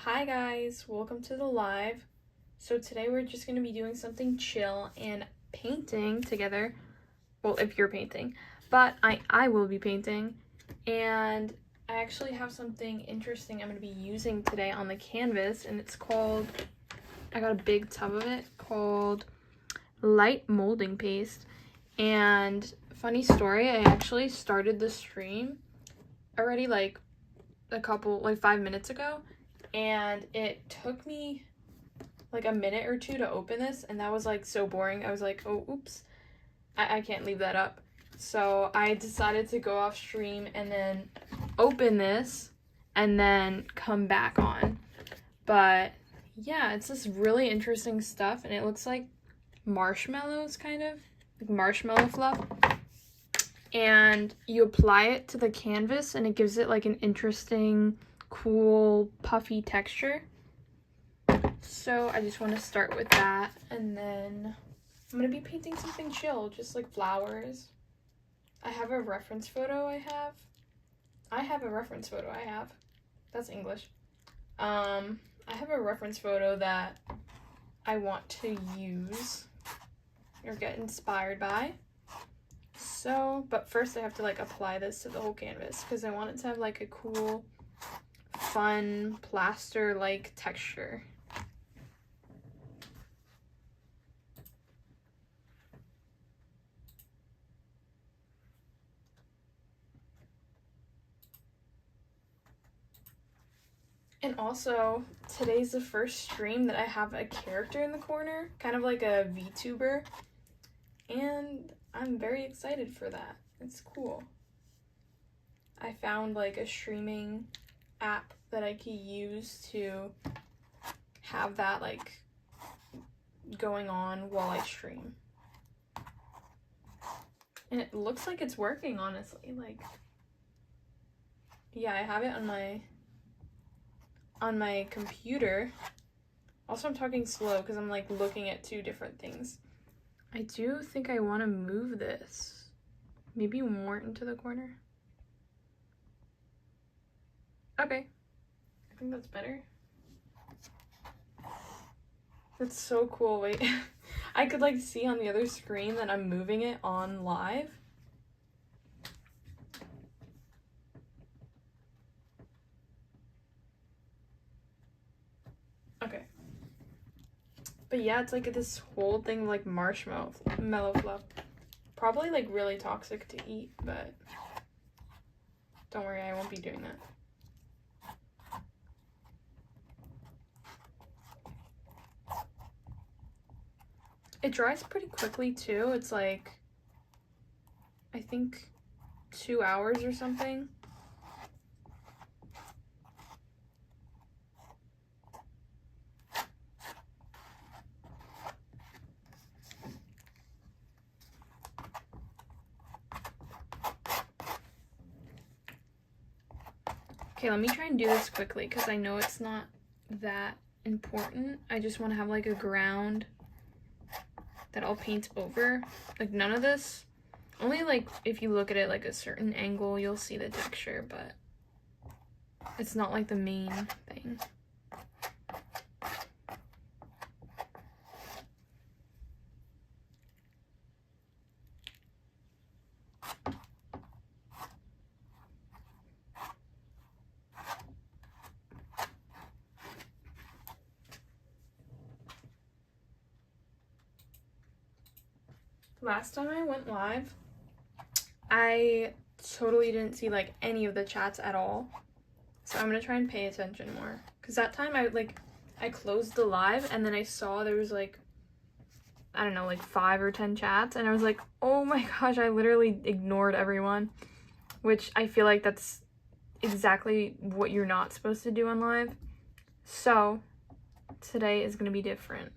Hi guys, welcome to the live. So today we're just going to be doing something chill and painting together. Well, if you're painting, but I will be painting. And I actually have something interesting I'm going to be using today on the canvas, and it's called, I got a big tub of it, called light molding paste. And funny story, I actually started the stream already like 5 minutes ago, and it took me like a minute or two to open this, and that was like so boring. I was like, oh oops, I can't leave that up. So I decided to go off stream and then open this and then come back on. But yeah, it's this really interesting stuff, and it looks like marshmallows, kind of like marshmallow fluff. And you apply it to the canvas and it gives it like an interesting, cool, puffy texture. So I just want to start with that, and then I'm going to be painting something chill, just like flowers. I have a reference photo I have. That's English. I have a reference photo that I want to use or get inspired by. So, but first I have to like apply this to the whole canvas because I want it to have like a cool, fun, plaster-like texture. And also, today's the first stream that I have a character in the corner, kind of like a VTuber, and I'm very excited for that. It's cool. I found like a streaming app that I could use to have that like going on while I stream. And it looks like it's working, honestly. Like, yeah, I have it on my computer. Also, I'm talking slow because I'm like looking at two different things. I do think I want to move this maybe more into the corner. Okay, I think that's better. That's so cool. Wait, I could like see on the other screen that I'm moving it on live. Okay. But yeah, it's like this whole thing like marshmallow fluff. Probably like really toxic to eat, but don't worry, I won't be doing that. It dries pretty quickly too. It's like, I think 2 hours or something. Okay, let me try and do this quickly because I know it's not that important. I just want to have like a ground that I'll paint over. Like none of this. Only like if you look at it like a certain angle, you'll see the texture, but it's not like the main thing. Last time I went live, I totally didn't see like any of the chats at all. So I'm gonna try and pay attention more. Cause that time I closed the live and then I saw there was like, I don't know, like 5 or 10 chats, and I was like, oh my gosh, I literally ignored everyone. Which I feel like that's exactly what you're not supposed to do on live. So today is gonna be different.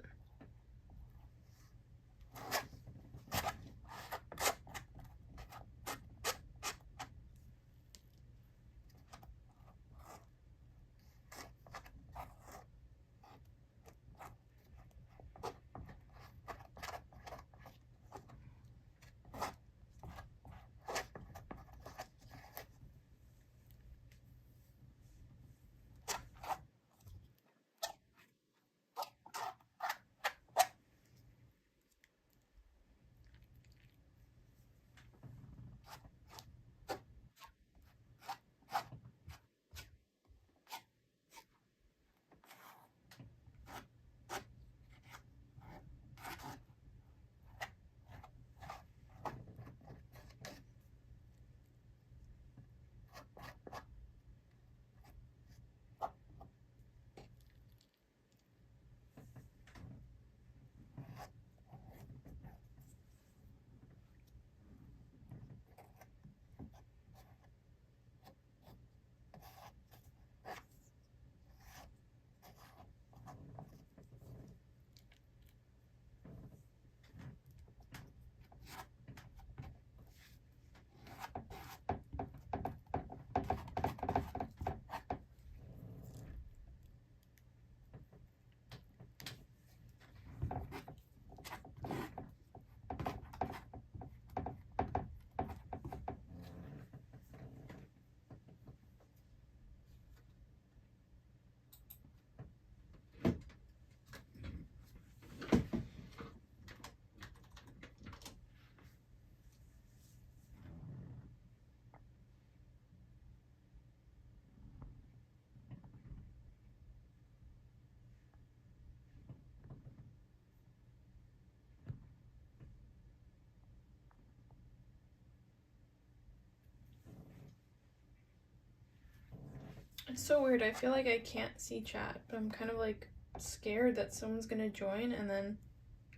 It's so weird. I feel like I can't see chat, but I'm kind of like scared that someone's gonna join and then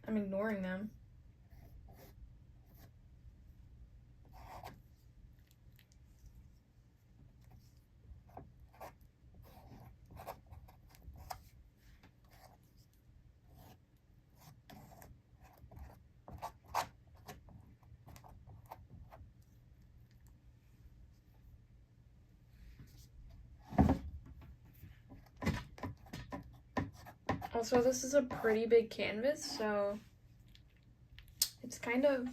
I'm ignoring them. Also, this is a pretty big canvas, so it's kind of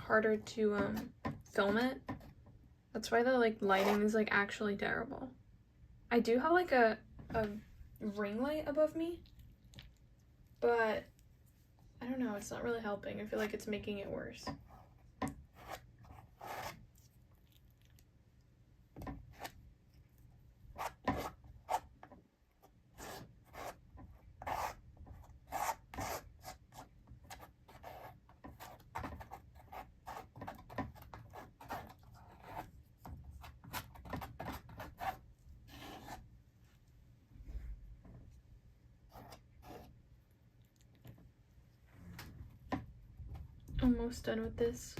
harder to film it. That's why the like lighting is like actually terrible. I do have like a ring light above me, but I don't know, it's not really helping. I feel like it's making it worse. Almost done with this.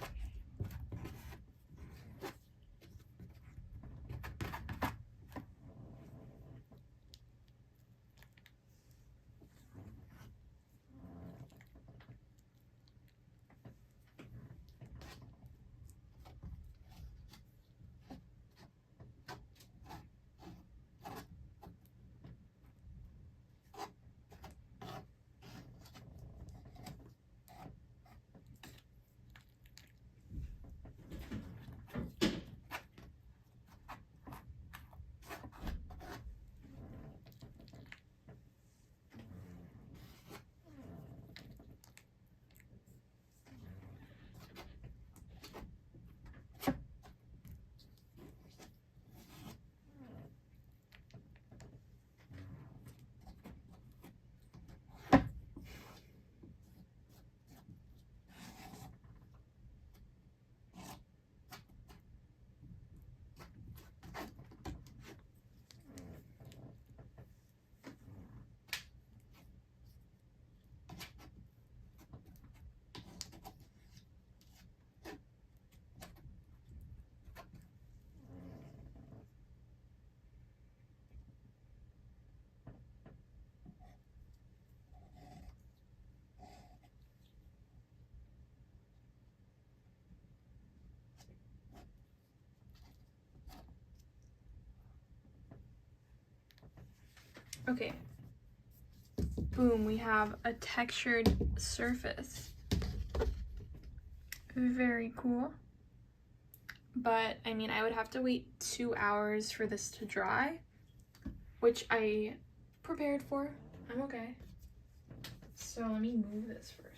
Okay. Boom, we have a textured surface. Very cool. But, I mean, I would have to wait 2 hours for this to dry, which I prepared for. I'm okay. So let me move this first.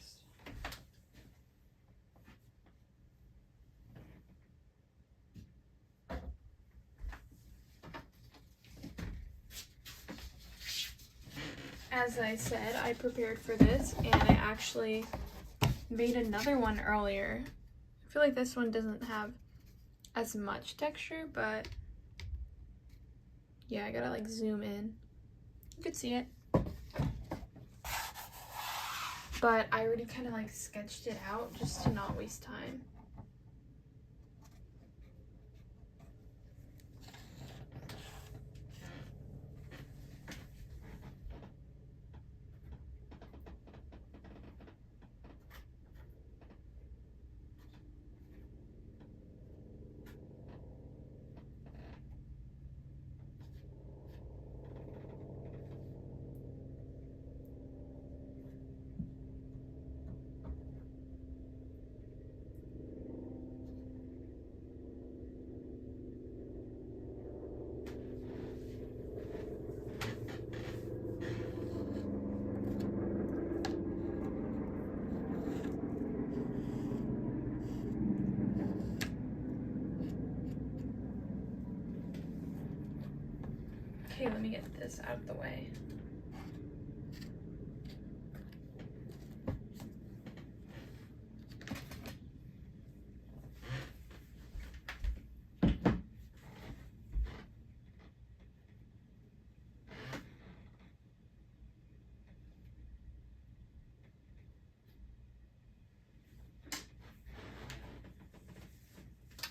As I said, I prepared for this, and I actually made another one earlier. I feel like this one doesn't have as much texture, but yeah, I gotta like zoom in. You could see it. But I already kind of like sketched it out just to not waste time. Okay, let me get this out of the way.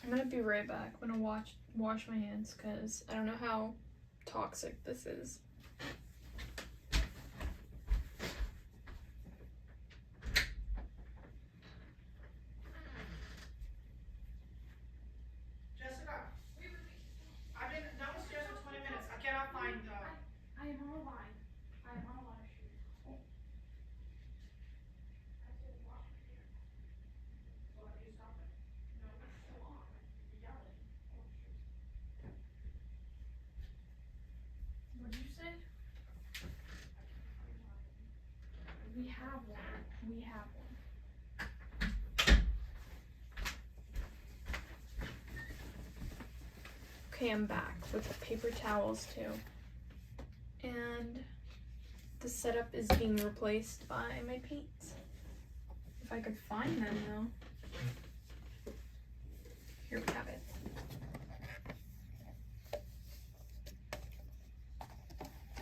I'm gonna be right back. I'm gonna wash my hands because I don't know how toxic this is. Jessica, I've been downstairs for 20 minutes. I cannot find I am on a line. I am on a line. So have you stopped it? No, it's still on. You're yelling. Oh, shoot. What did you say? We have one. We have one. Okay, I'm back with the paper towels too. And the setup is being replaced by my paints. If I could find them though. Here we have it.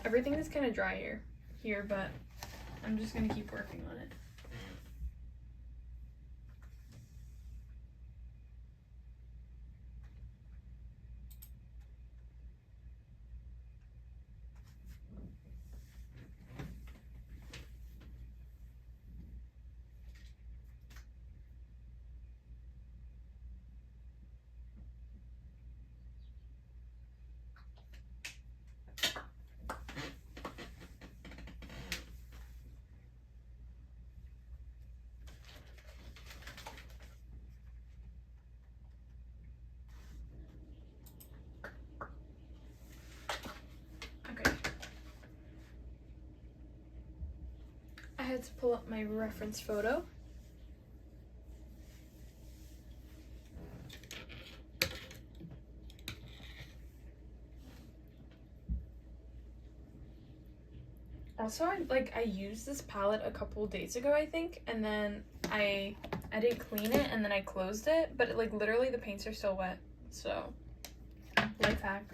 Everything is kind of dry here, but I'm just gonna keep working on it. Okay. I had to pull up my reference photo. Also, I used this palette a couple days ago, I think, and then I didn't clean it, and then I closed it, but literally the paints are still wet, so life hack.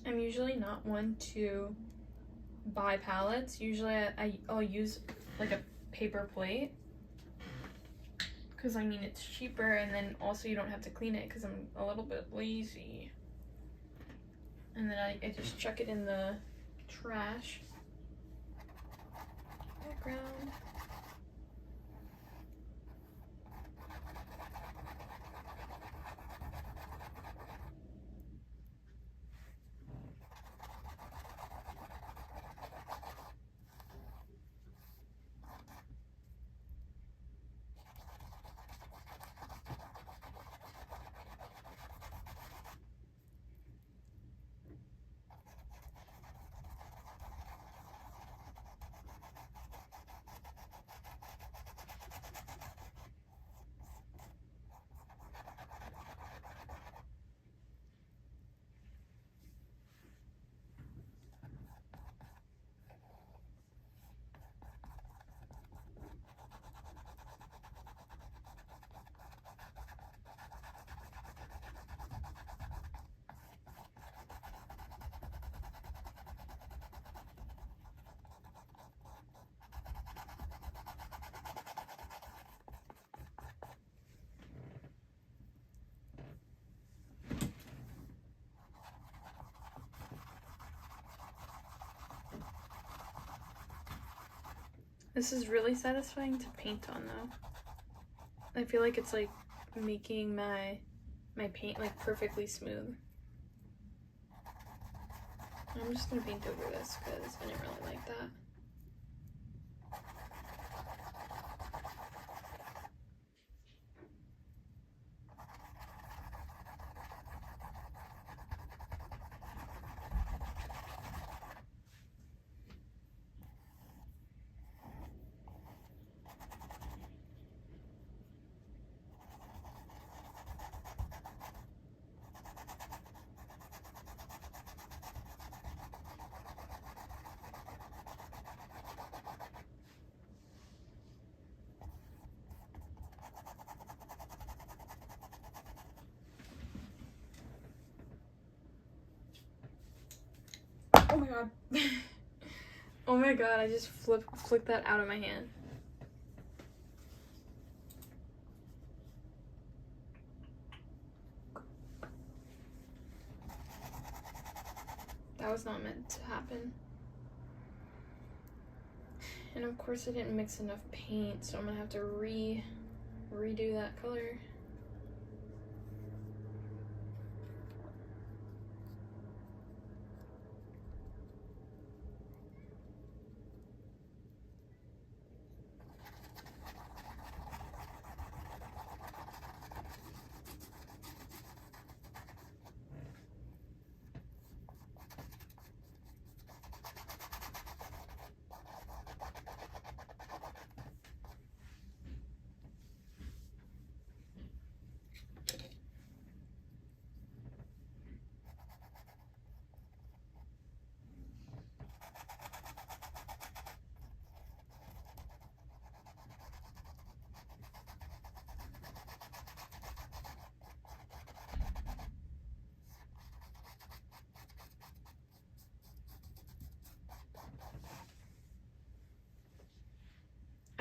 I'm usually not one to buy palettes. Usually I'll use like a paper plate because I mean it's cheaper, and then also you don't have to clean it because I'm a little bit lazy. And then I just chuck it in the trash. Background. This is really satisfying to paint on though. I feel like it's like making my paint like perfectly smooth. I'm just gonna paint over this because I didn't really like that. Oh my god. Oh my god, I just flicked that out of my hand. That was not meant to happen. And of course I didn't mix enough paint, so I'm gonna have to redo that color.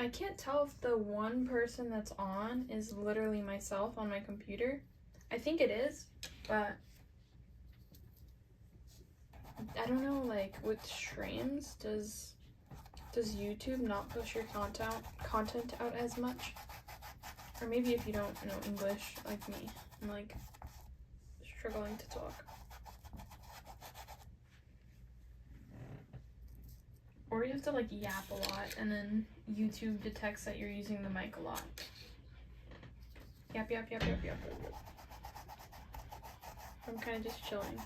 I can't tell if the one person that's on is literally myself on my computer. I think it is, but I don't know, like with streams, does YouTube not push your content out as much? Or maybe if you don't know English like me, I'm like struggling to talk. Or you have to like yap a lot and then YouTube detects that you're using the mic a lot. Yap, yap, yap, yap, yap. I'm kind of just chilling.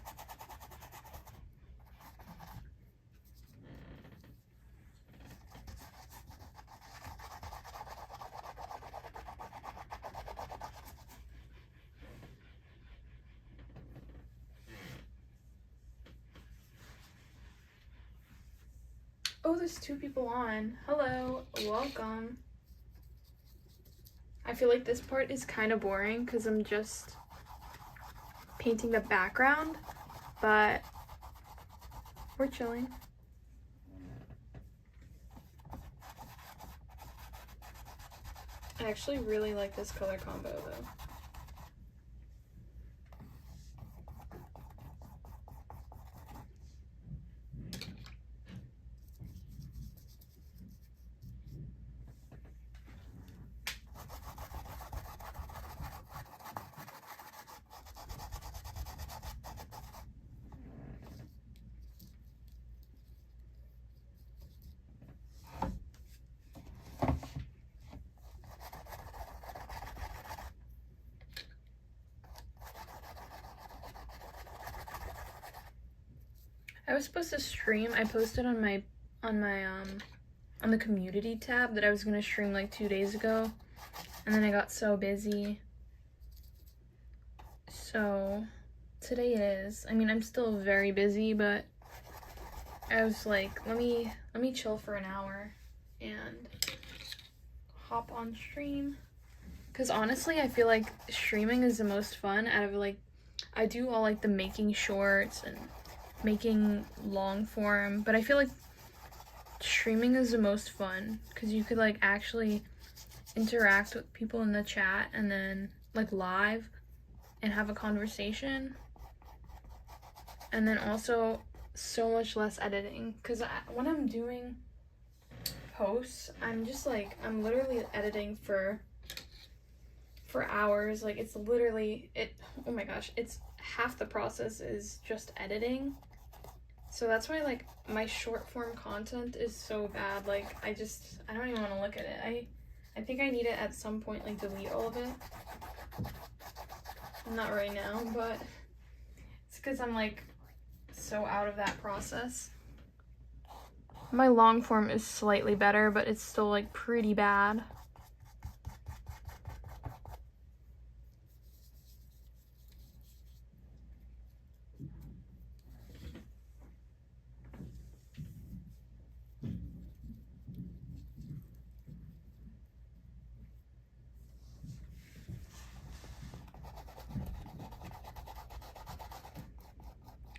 Oh, there's 2 people on. Hello, welcome. I feel like this part is kind of boring because I'm just painting the background, but we're chilling. I actually really like this color combo though. I was supposed to stream. I posted on the community tab that I was gonna stream like 2 days ago, and then I got so busy. So today is. I mean, I'm still very busy, but I was like, let me chill for an hour and hop on stream. Cause honestly, I feel like streaming is the most fun out of like, I do all like the making shorts and making long form, but I feel like streaming is the most fun because you could like actually interact with people in the chat and then like live and have a conversation, and then also so much less editing because when I'm doing posts, I'm just like, I'm literally editing for hours. Like it's literally oh my gosh, it's half the process is just editing. So that's why like my short form content is so bad. Like I don't even want to look at it. I think I need to at some point like delete all of it. Not right now, but it's because I'm like so out of that process. My long form is slightly better, but it's still like pretty bad.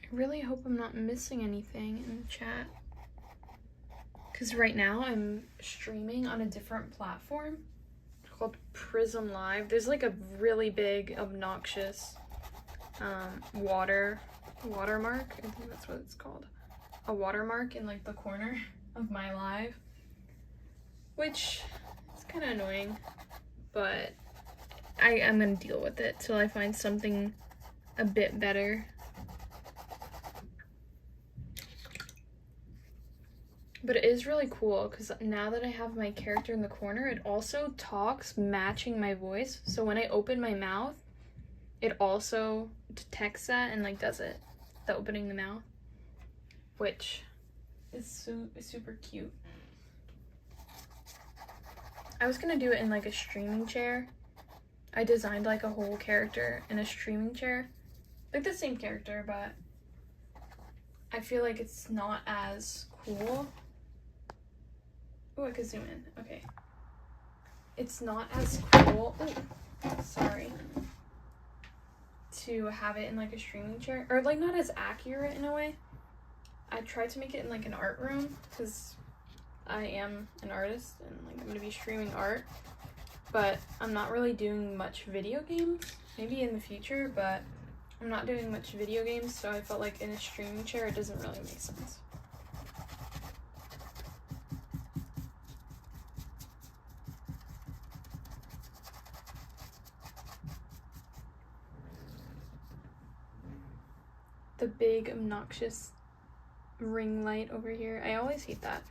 I really hope I'm not missing anything in the chat. Because right now I'm streaming on a different platform called Prism Live. There's like a really big, obnoxious watermark. I think that's what it's called. A watermark in like the corner of my live, which is kind of annoying, but I'm gonna deal with it till I find something a bit better. But it is really cool because now that I have my character in the corner, it also talks matching my voice. So when I open my mouth, it also detects that and like does it, the opening the mouth, which is super cute. I was gonna do it in like a streaming chair. I designed like a whole character in a streaming chair, like the same character, but I feel like it's not as cool. Oh, I could zoom in. Okay. It's not as cool. Oh, sorry. To have it in like a streaming chair, or like not as accurate in a way. I tried to make it in like an art room because I am an artist and like I'm gonna be streaming art, but I'm not really doing much video games. Maybe in the future, but I'm not doing much video games, so I felt like in a streaming chair it doesn't really make sense. The big obnoxious ring light over here. I always hate that.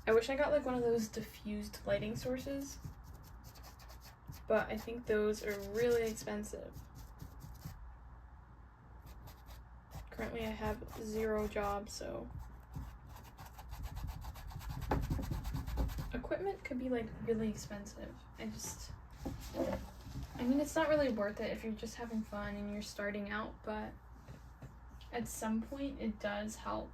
I wish I got like one of those diffused lighting sources, but I think those are really expensive. Currently I have 0 jobs, so equipment could be like really expensive. I mean, it's not really worth it if you're just having fun and you're starting out, but at some point it does help.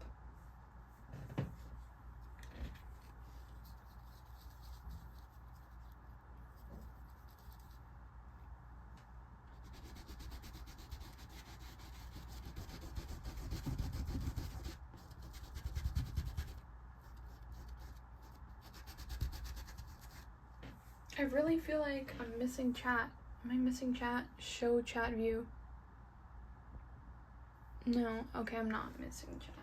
I really feel like I'm missing chat. Am I missing chat? Show chat view. No, okay, I'm not missing chat.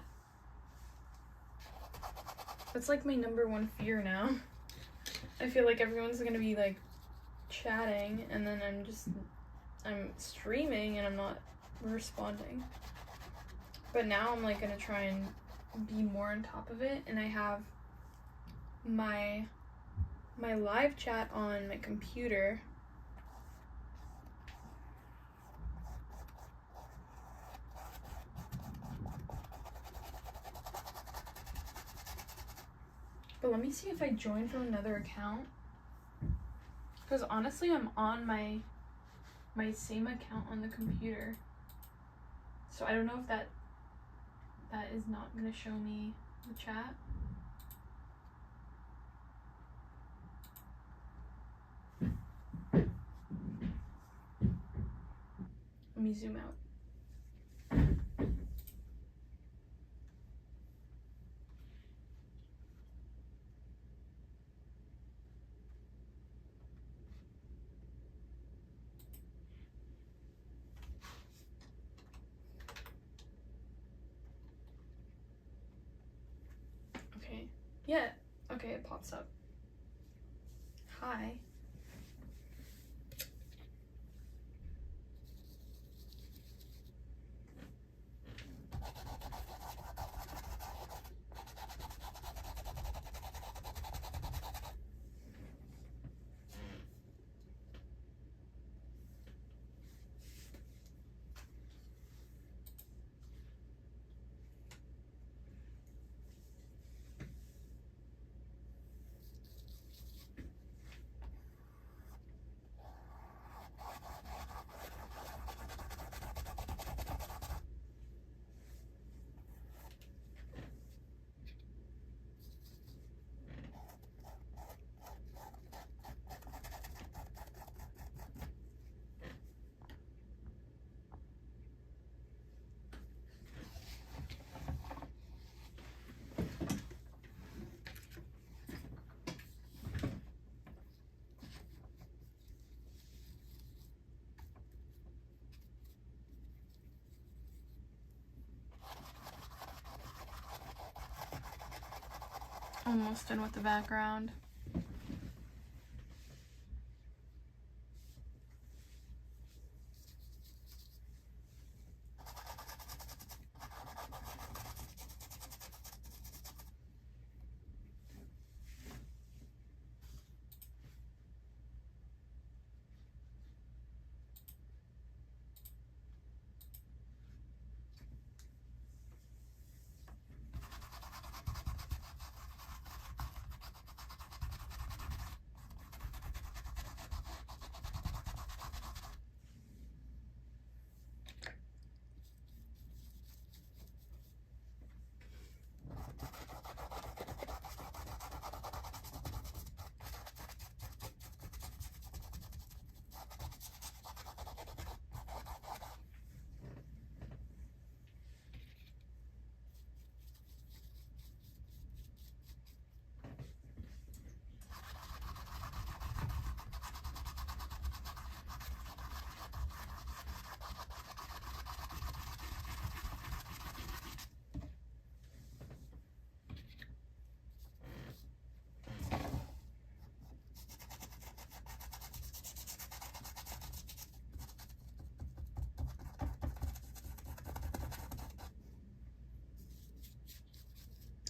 That's like my #1 fear now. I feel like everyone's gonna be like chatting and then I'm streaming and I'm not responding. But now I'm like gonna try and be more on top of it, and I have my live chat on my computer. But let me see if I join from another account. Because honestly, I'm on my same account on the computer. So I don't know if that is not gonna show me the chat. Let me zoom out. Okay. Yeah. Okay, it pops up. Hi. Almost done with the background.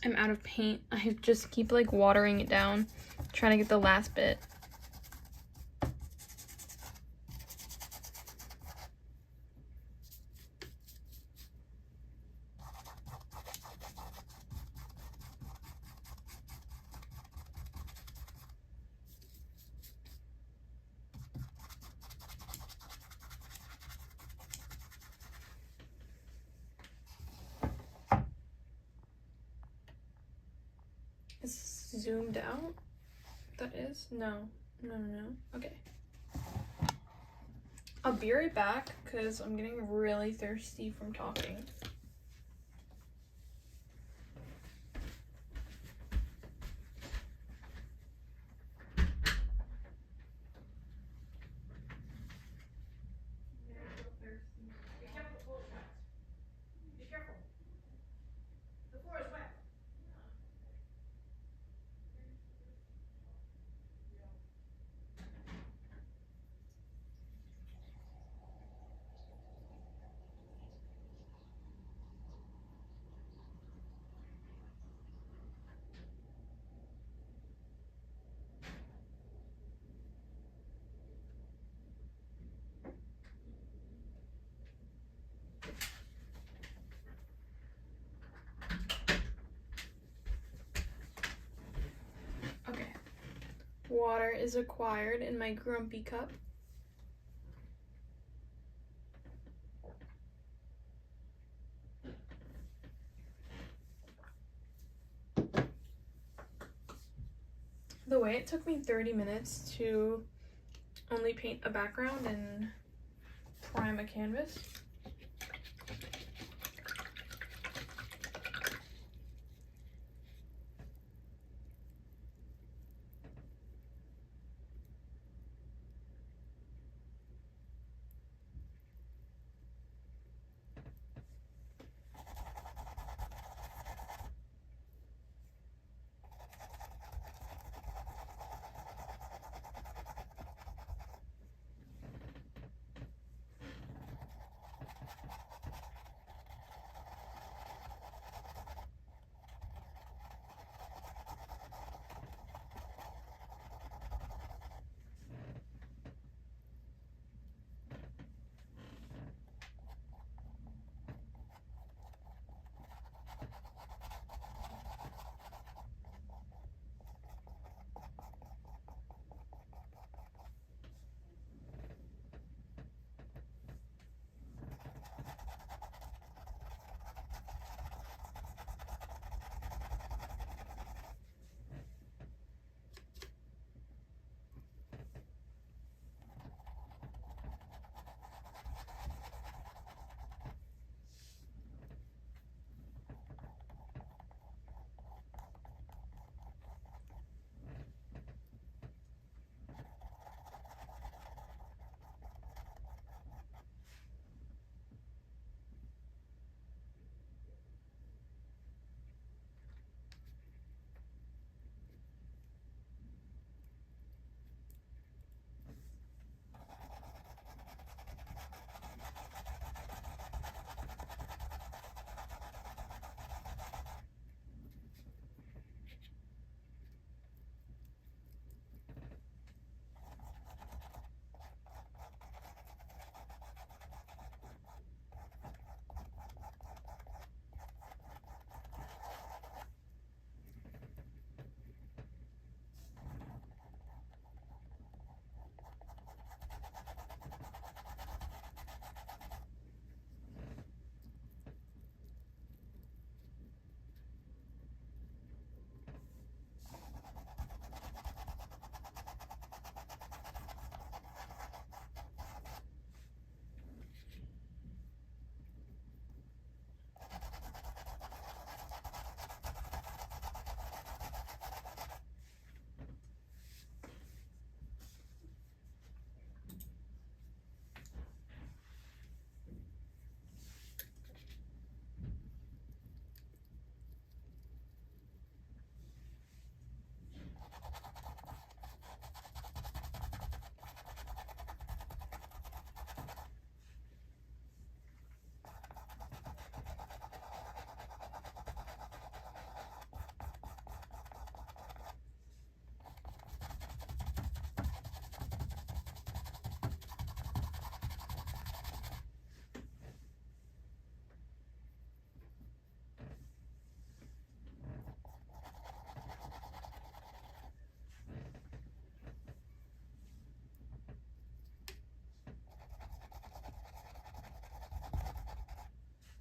I'm out of paint. I just keep like watering it down, trying to get the last bit. Is zoomed out? That is? No. No. Okay. I'll be right back because I'm getting really thirsty from talking. Be careful, the floor is wet. Be careful. The floor is wet. Okay. Water is acquired in my grumpy cup. The way it took me 30 minutes to only paint a background and prime a canvas.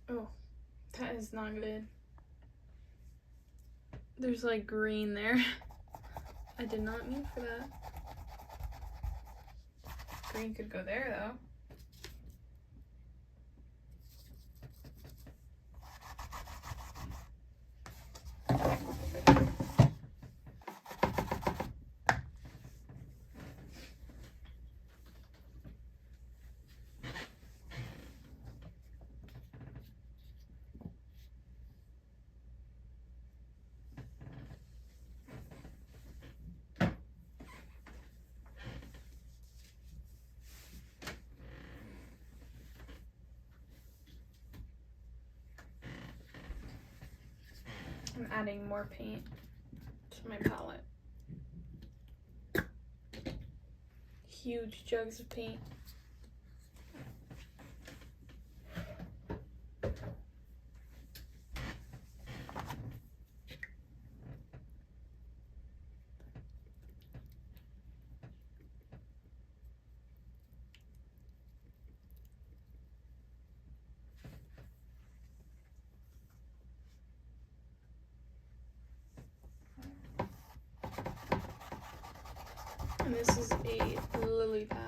Oh, that is not good. There's like green there. I did not mean for that. Green could go there though. I'm adding more paint to my palette. Huge jugs of paint. And this is a lily pad.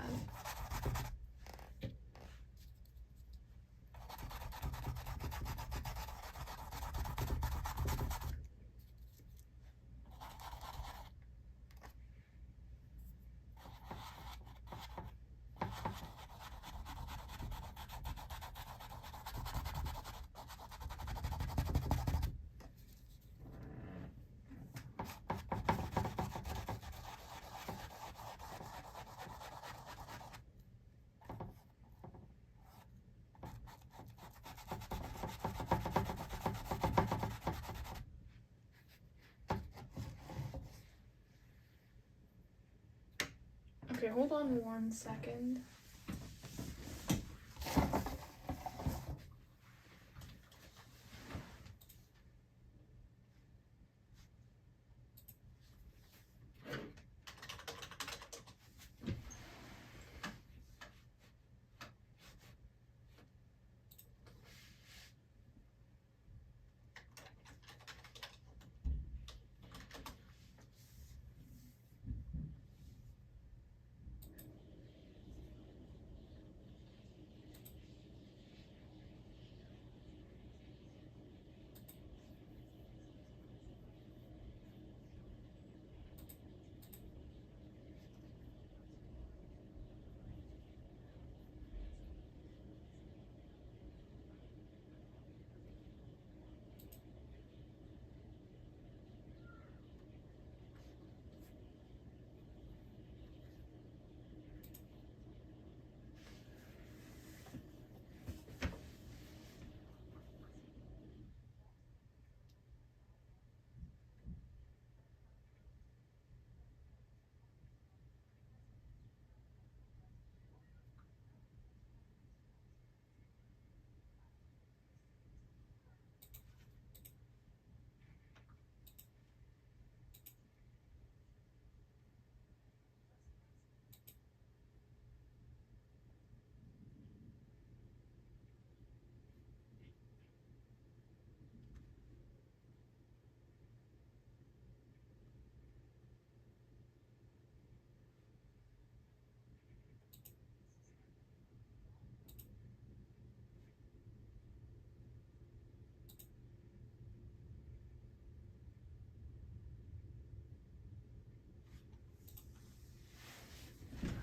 Okay, hold on 1 second.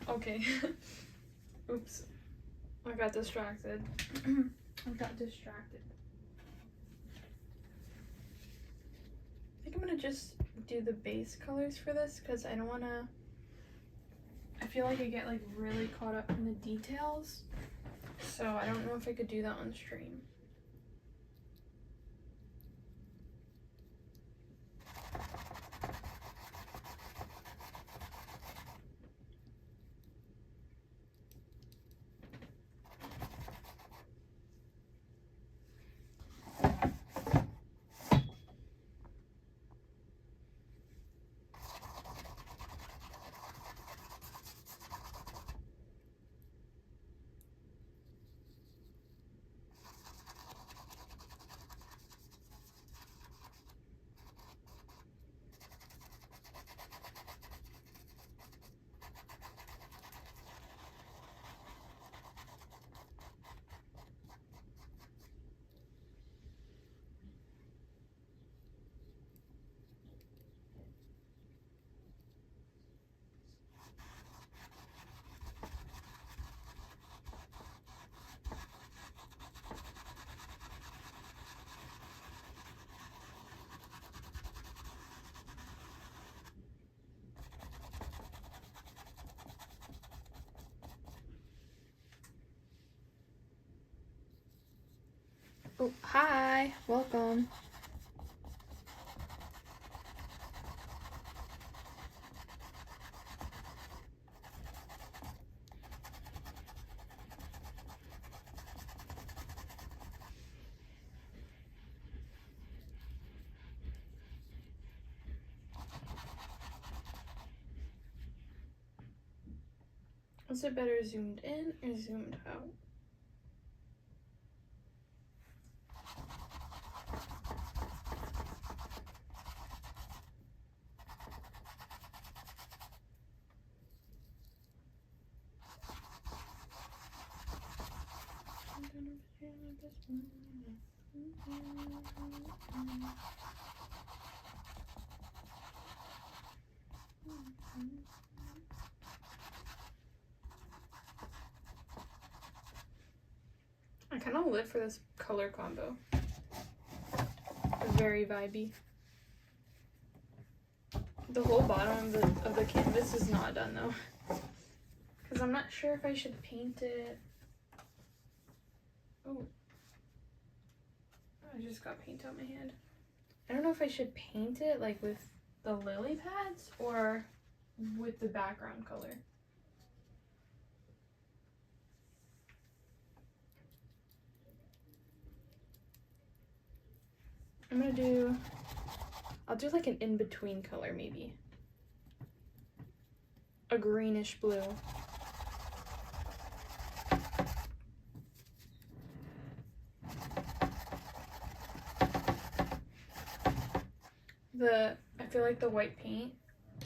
Okay. Oops. I got distracted. I got distracted. I think I'm gonna just do the base colors for this because I don't wanna. I feel like I get like really caught up in the details. So I don't know if I could do that on stream. Oh, hi. Welcome. Is it better zoomed in or zoomed out? I kind of live for this color combo. Very vibey. The whole bottom of the canvas is not done though, because I'm not sure if I should paint it. Oh, I just got paint on my hand. I don't know if I should paint it like with the lily pads or with the background color. I'll do like an in-between color maybe. A greenish blue. I feel like the white paint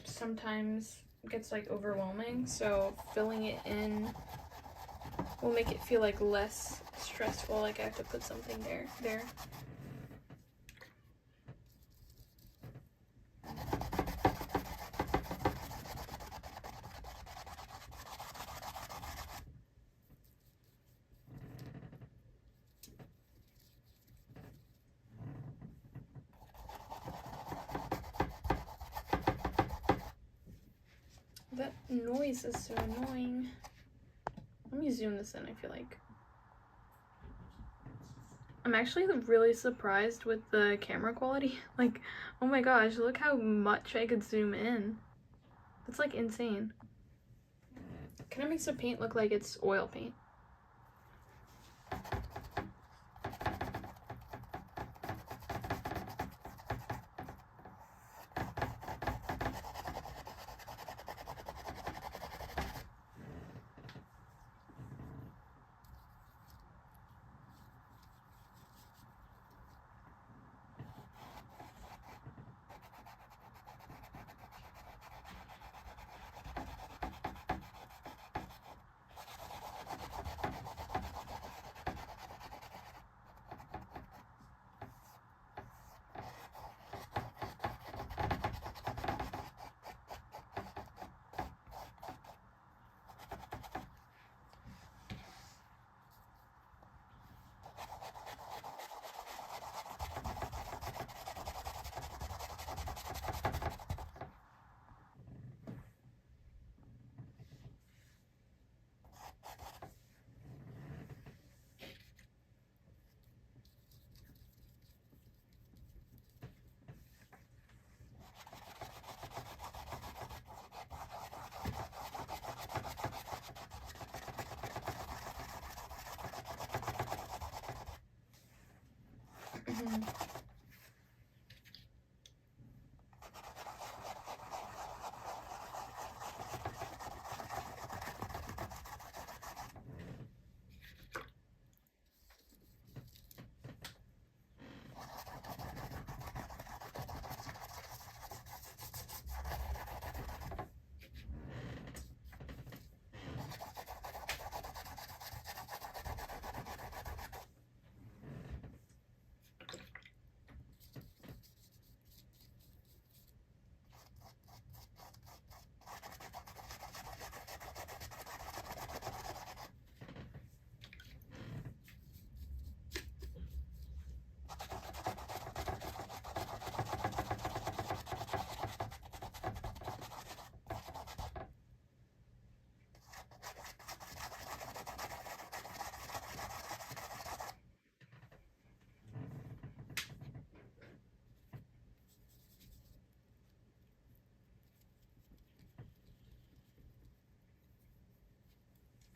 sometimes gets like overwhelming, so filling it in will make it feel like less stressful, like I have to put something there. That noise is so annoying. Let me zoom this in, I feel like. I'm actually really surprised with the camera quality. Like, oh my gosh, look how much I could zoom in. That's like insane. Kind of makes the paint look like it's oil paint.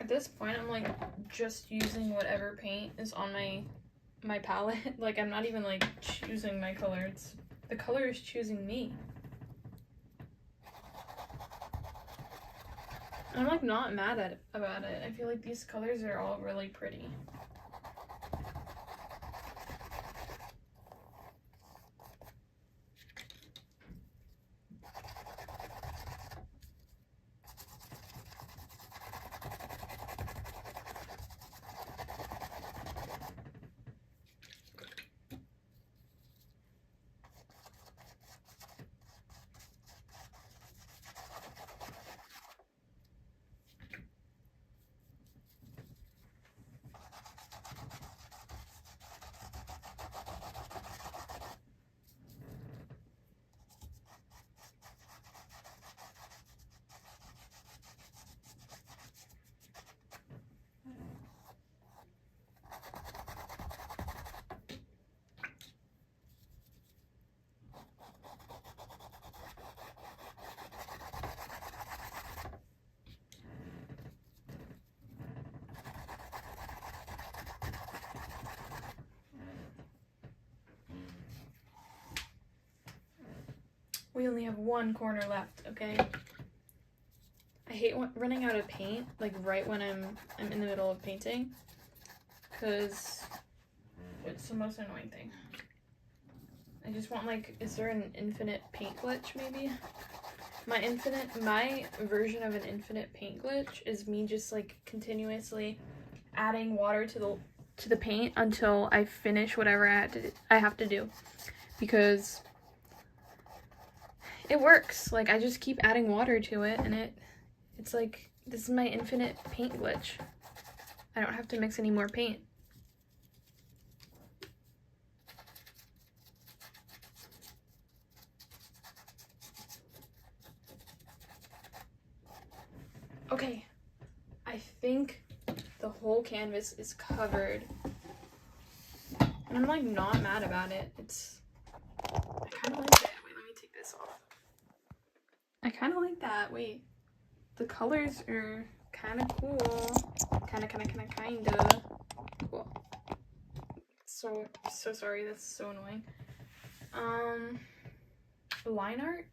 At this point, I'm like just using whatever paint is on my palette. Like, I'm not even like choosing my color. It's the color is choosing me. I'm like not mad about it. I feel like these colors are all really pretty. We only have one corner left, okay? I hate running out of paint, like right when I'm in the middle of painting, because it's the most annoying thing. I just want, like, is there an infinite paint glitch maybe? My version of an infinite paint glitch is me just like continuously adding water to the paint until I finish whatever I have to do, because it works. Like, I just keep adding water to it, and it's like, this is my infinite paint glitch. I don't have to mix any more paint. Okay, I think the whole canvas is covered, and I'm like not mad about it. I kind of like it. Wait, let me take this off. I kind of like that. Wait, the colors are kind of cool. Kind of cool. So sorry, that's so annoying. Line art.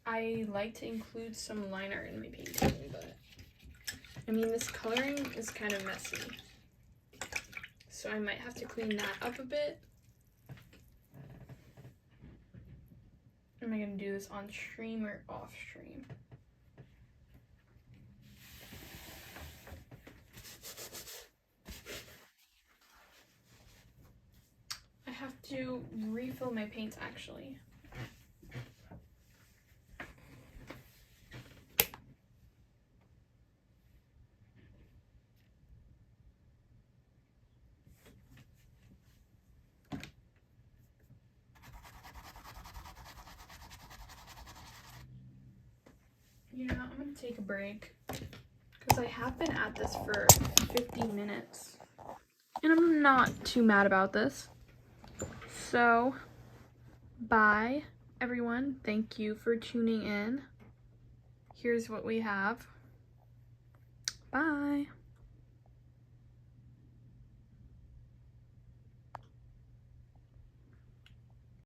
I like to include some line art in my painting, but I mean, this coloring is kind of messy, so I might have to clean that up a bit. Am I gonna do this on stream or off stream? I have to refill my paints actually. You know, I'm gonna take a break because I have been at this for 50 minutes and I'm not too mad about this. So, bye everyone. Thank you for tuning in. Here's what we have. Bye.